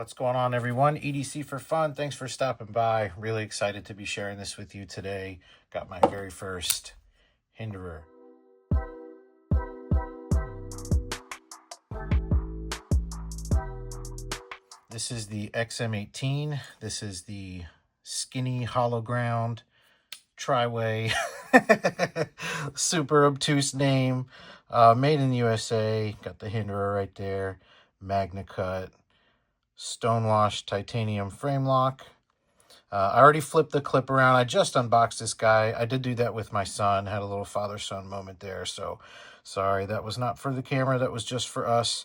What's going on, everyone? EDC for fun. Thanks for stopping by. Really excited to be sharing this with you today. Got my very first Hinderer. This is the XM18. This is the skinny hollow ground tri-way. Super obtuse name. Made in the USA. Got the Hinderer right there. Magna cut. Stonewashed titanium frame lock. I already flipped the clip around. I just unboxed this guy. I did do that with my son. Had a little father-son moment there. So sorry, that was not for the camera. That was just for us.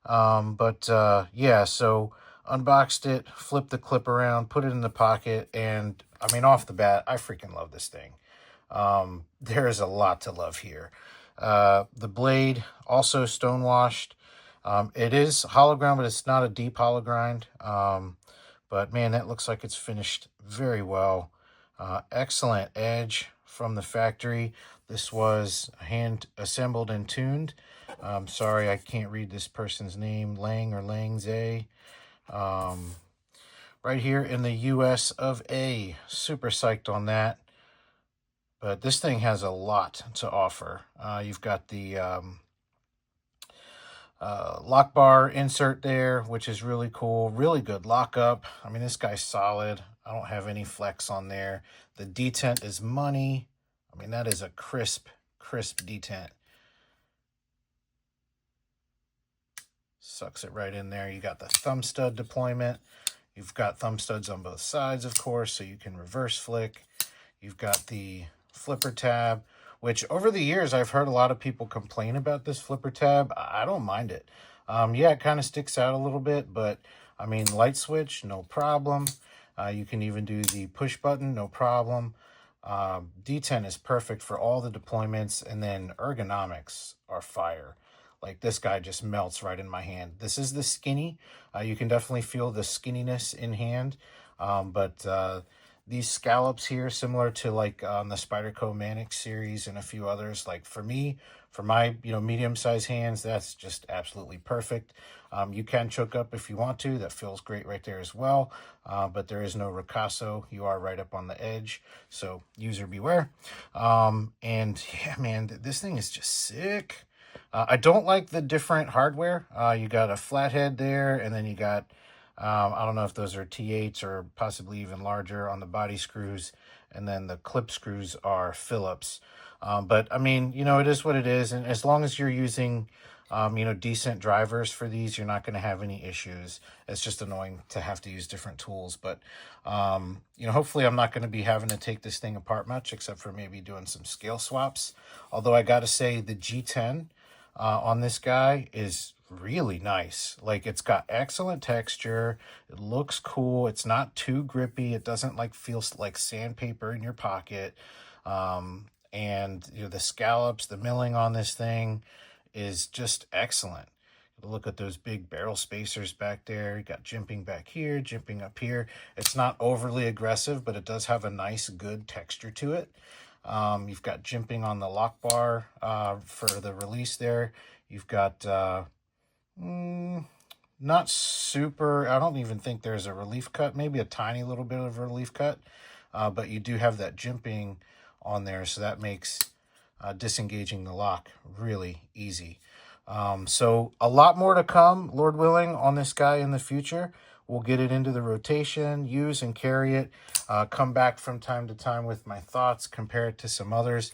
Yeah, so unboxed it, flipped the clip around, put it in the pocket. And I mean, off the bat, I freaking love this thing. There is a lot to love here. The blade also stonewashed. It is hollow ground, but it's not a deep hollow grind. But man, that looks like it's finished very well. Excellent edge from the factory. This was hand assembled and tuned. Sorry, I can't read this person's name, Lang or Langze. Right here in the US of A. Super psyched on that. But this thing has a lot to offer. You've got the lock bar insert there, which is really cool. Really good lockup. I mean, this guy's solid. I don't have any flex on there. The detent is money. I mean, that is a crisp detent. Sucks it right in there. You got the thumb stud deployment. You've got thumb studs on both sides, of course, so you can reverse flick. You've got the flipper tab, which over the years, I've heard a lot of people complain about this flipper tab. I don't mind it. Yeah, it kind of sticks out a little bit, but I mean, light switch, no problem. You can even do the push button, no problem. D10 is perfect for all the deployments, and then ergonomics are fire. Like, this guy just melts right in my hand. This is the skinny. You can definitely feel the skinniness in hand, but these scallops here, similar to like on the Spyderco Manix series and a few others, like for me, for my medium-sized hands, that's just absolutely perfect. You can choke up if you want to. That feels great right there as well. But there is no ricasso. You are right up on the edge, so user beware. And yeah, man, this thing is just sick. I don't like the different hardware. You got a flathead there, and then you got I don't know if those are T8s or possibly even larger on the body screws. And then the clip screws are Phillips. But I mean, it is what it is. And as long as you're using, decent drivers for these, you're not going to have any issues. It's just annoying to have to use different tools. But, hopefully I'm not going to be having to take this thing apart much, except for maybe doing some scale swaps. Although I got to say the G10 on this guy is really nice. Like, it's got excellent texture. It looks cool. It's not too grippy. It doesn't feel like sandpaper in your pocket. And the scallops, the milling on this thing is just excellent. Look at those big barrel spacers back there. You got jimping back here, jimping up here. It's not overly aggressive, but it does have a nice, good texture to it. You've got jimping on the lock bar for the release there. You've got not super, I don't even think there's a relief cut, maybe a tiny little bit of a relief cut, but you do have that jimping on there, so that makes disengaging the lock really easy. So a lot more to come, Lord willing, on this guy in the future. We'll get it into the rotation, use and carry it, come back from time to time with my thoughts, compare it to some others.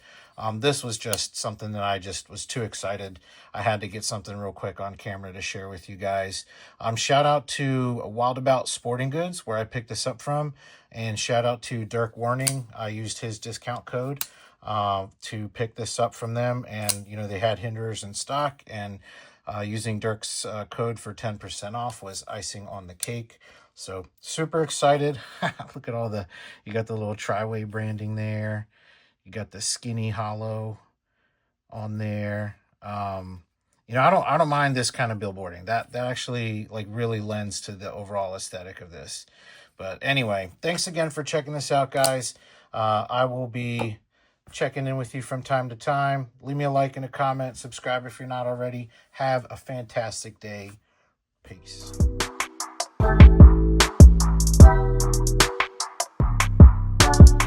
This was just something that I just was too excited. I had to get something real quick on camera to share with you guys. Shout out to Wildabout Sporting Goods, where I picked this up from, and shout out to Dirk Warning. I used his discount code to pick this up from them, and they had Hinderers in stock, and using Dirk's code for 10% off was icing on the cake. So super excited. Look at all you got the little tri-way branding there. You got the skinny hollow on there. I don't mind this kind of billboarding. That actually really lends to the overall aesthetic of this. But anyway, thanks again for checking this out, guys. I will be checking in with you from time to time. Leave me a like and a comment. Subscribe if you're not already. Have a fantastic day. Peace. Bye.